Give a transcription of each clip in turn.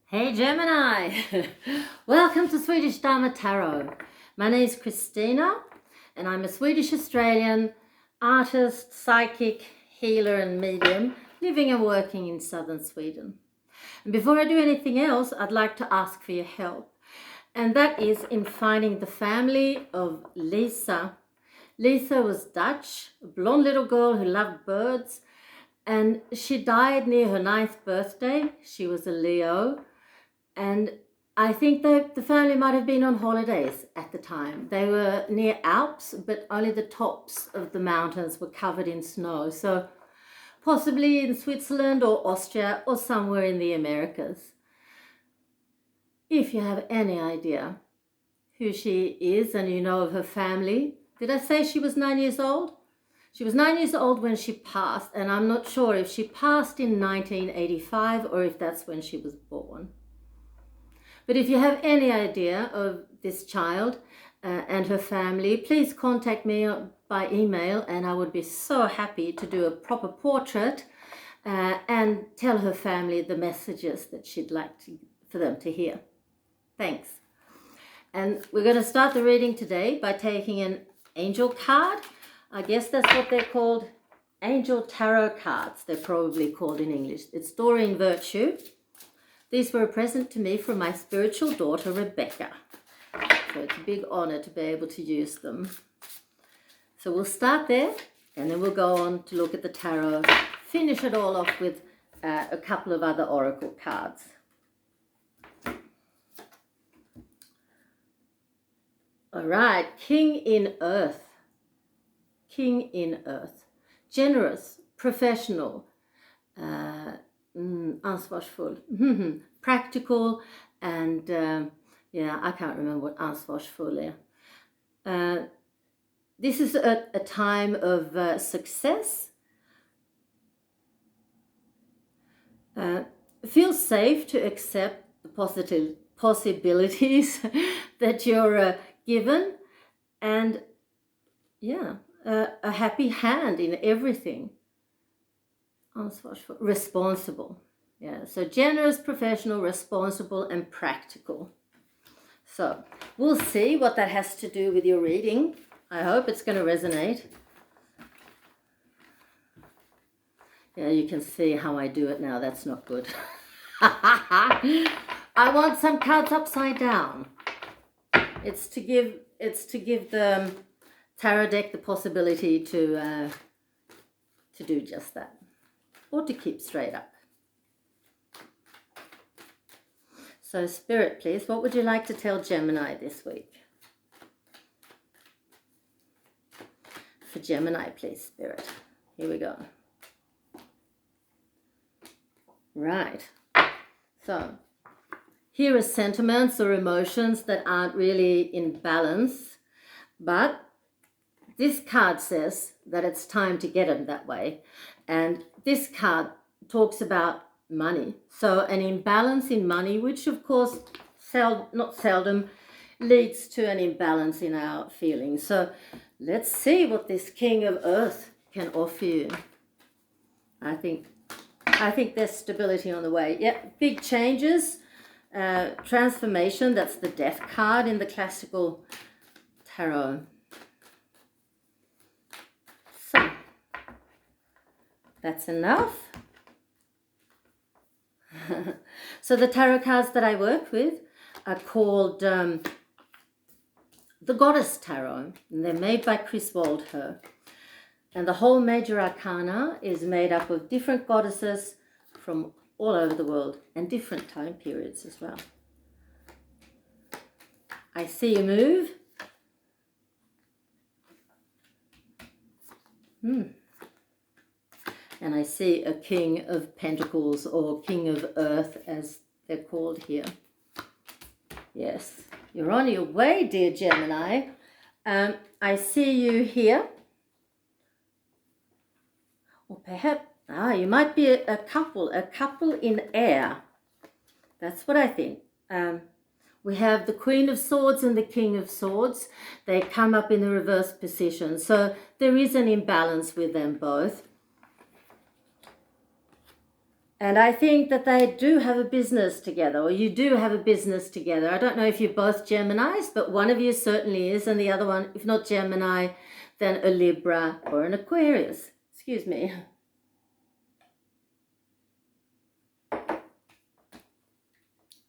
Hey Gemini! Welcome to Swedish Dharma Tarot. My name is Christina and I'm a Swedish Australian artist, psychic, healer and medium living and working in southern Sweden. And before I do anything else, I'd like to ask for your help. And that is in finding the family of Lisa. Lisa was Dutch, a blonde little girl who loved birds, and she died near her 9th birthday. She was a Leo. And I think the family might have been on holidays at the time. They were near Alps, but only the tops of the mountains were covered in snow. So possibly in Switzerland or Austria or somewhere in the Americas. If you have any idea who she is and you know of her family, did I say she was 9 years old? She was 9 years old when she passed, and I'm not sure if she passed in 1985 or if that's when she was born. But if you have any idea of this child and her family, please contact me by email and I would be so happy to do a proper portrait and tell her family the messages that she'd like for them to hear. Thanks. And we're going to start the reading today by taking an angel card. I guess that's what they're called, angel tarot cards, they're probably called in English. It's Doreen Virtue. These were a present to me from my spiritual daughter, Rebecca. So it's a big honor to be able to use them. So we'll start there and then we'll go on to look at the tarot, finish it all off with a couple of other oracle cards. All right, King in Earth. King in Earth. Generous, professional, ansvarsfull, practical, and I can't remember what ansvarsfull is. This is a time of success. Feel safe to accept the positive possibilities that you're given, and a happy hand in everything. Responsible. Yeah, so generous, professional, responsible, and practical. So we'll see what that has to do with your reading. I hope it's going to resonate. Yeah, you can see how I do it now. That's not good. I want some cards upside down. It's to give the tarot deck the possibility to do just that. Or to keep straight up. So Spirit, please, what would you like to tell Gemini this week? For Gemini, please, Spirit. Here we go. Right. So here are sentiments or emotions that aren't really in balance, but this card says that it's time to get them that way. And this card talks about money. So an imbalance in money, which of course not seldom leads to an imbalance in our feelings. So let's see what this King of Earth can offer you. I think there's stability on the way. Yeah, big changes, transformation. That's the Death card in the classical tarot. So that's enough. So the tarot cards that I work with are called the Goddess Tarot, and they're made by Chris Waldher. And the whole major arcana is made up of different goddesses from all over the world and different time periods as well. I see you move. And I see a King of Pentacles, or King of Earth as they're called here. Yes, you're on your way, dear Gemini. I see you here. Or perhaps, you might be a couple in air. That's what I think. We have the Queen of Swords and the King of Swords. They come up in the reverse position. So there is an imbalance with them both. And I think that they do have a business together, or you do have a business together. I don't know if you're both Geminis, but one of you certainly is, and the other one, if not Gemini, then a Libra or an Aquarius. Excuse me.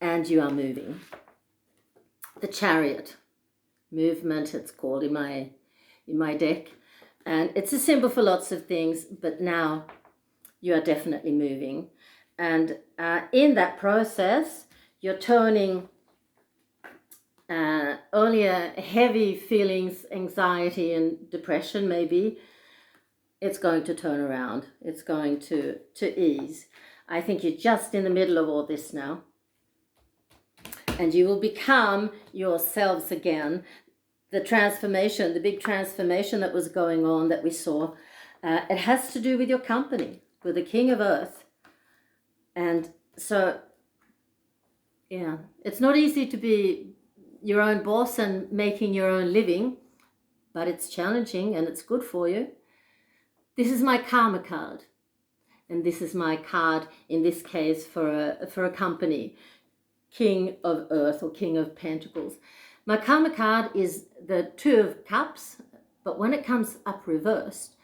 And you are moving. The Chariot. Movement, it's called in my deck. And it's a symbol for lots of things, but now you are definitely moving. And in that process, you're turning earlier heavy feelings, anxiety and depression maybe, it's going to turn around. It's going to ease. I think you're just in the middle of all this now. And you will become yourselves again. The transformation, the big transformation that was going on that we saw, it has to do with your company, with the King of Earth. And so, yeah, it's not easy to be your own boss and making your own living, but it's challenging and it's good for you. This is my karma card. And this is my card, in this case, for a company, King of Earth or King of Pentacles. My karma card is the Two of Cups, but when it comes up reversed,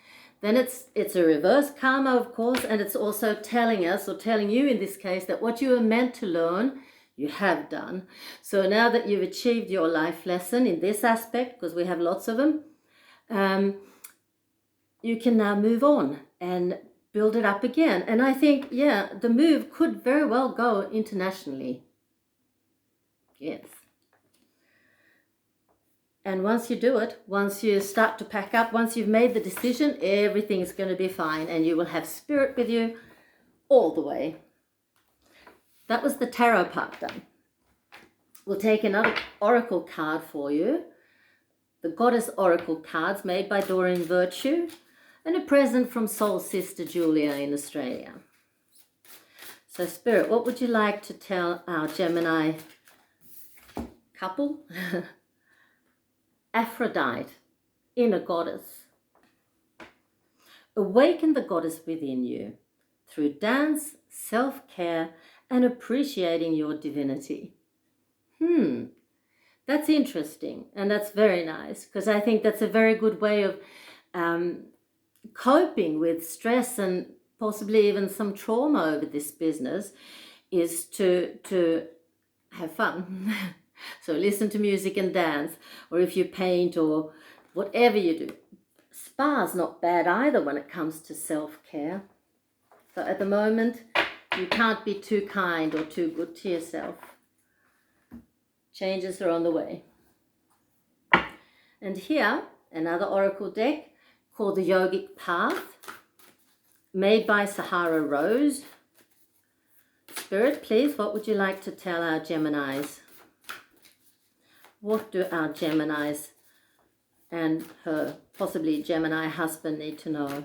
then it's a reverse karma, of course, and it's also telling us, or telling you in this case, that what you were meant to learn, you have done. So now that you've achieved your life lesson in this aspect, because we have lots of them, you can now move on and build it up again. And I think, yeah, the move could very well go internationally. Yes. And once you do it, once you start to pack up, once you've made the decision, everything's going to be fine and you will have spirit with you all the way. That was the tarot part done. We'll take another oracle card for you. The Goddess Oracle cards made by Doreen Virtue, and a present from Soul Sister Julia in Australia. So Spirit, what would you like to tell our Gemini couple? Aphrodite, inner goddess. Awaken the goddess within you through dance, self-care, and appreciating your divinity. That's interesting, and that's very nice, because I think that's a very good way of coping with stress and possibly even some trauma over this business, is to have fun. So listen to music and dance, or if you paint or whatever you do. Spa's not bad either when it comes to self-care. So at the moment, you can't be too kind or too good to yourself. Changes are on the way. And here, another oracle deck called the Yogic Path, made by Sahara Rose. Spirit, please, what would you like to tell our Geminis? What do our Geminis and her possibly Gemini husband need to know?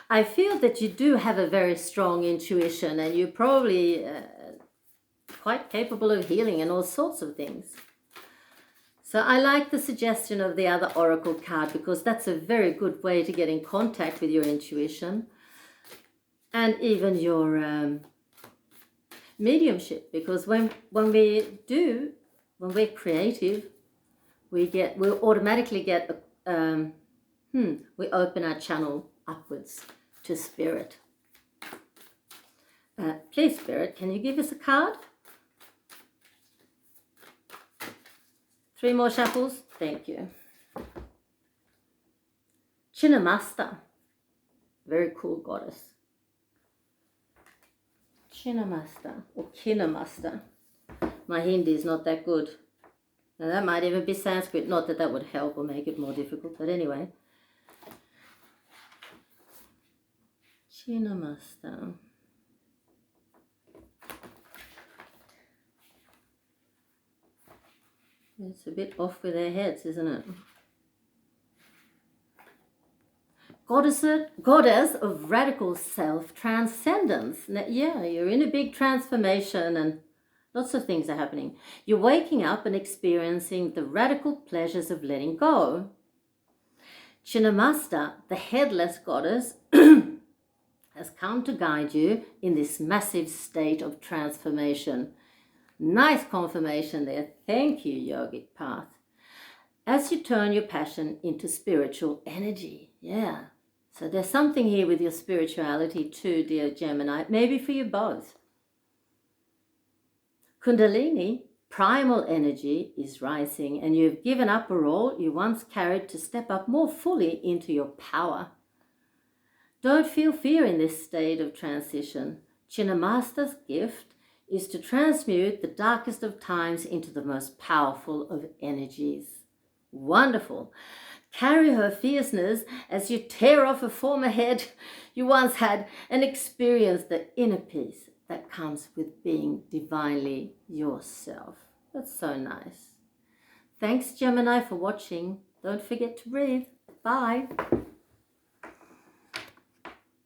I feel that you do have a very strong intuition, and you're probably quite capable of healing and all sorts of things. So I like the suggestion of the other oracle card, because that's a very good way to get in contact with your intuition and even your mediumship, because when we're creative, we automatically get we open our channel upwards to spirit. Please, Spirit, can you give us a card? 3 more shuffles. Thank you. Chinnamasta. Very cool goddess. Chinnamasta or Kinnamasta. My Hindi is not that good. Now that might even be Sanskrit. Not that that would help or make it more difficult, but anyway. Chinnamasta. It's a bit off with their heads, isn't it? Goddess of radical self-transcendence. Yeah, you're in a big transformation and lots of things are happening. You're waking up and experiencing the radical pleasures of letting go. Chinnamasta, the headless goddess, has come to guide you in this massive state of transformation. Nice confirmation there. Thank you, yogic path. As you turn your passion into spiritual energy. Yeah. So there's something here with your spirituality too, dear Gemini. Maybe for you both. Kundalini, primal energy, is rising, and you've given up a role you once carried to step up more fully into your power. Don't feel fear in this state of transition. Chinnamasta's gift is to transmute the darkest of times into the most powerful of energies. Wonderful. Carry her fierceness as you tear off a former head you once had and experience the inner peace that comes with being divinely yourself. That's so nice. Thanks, Gemini, for watching. Don't forget to breathe. Bye.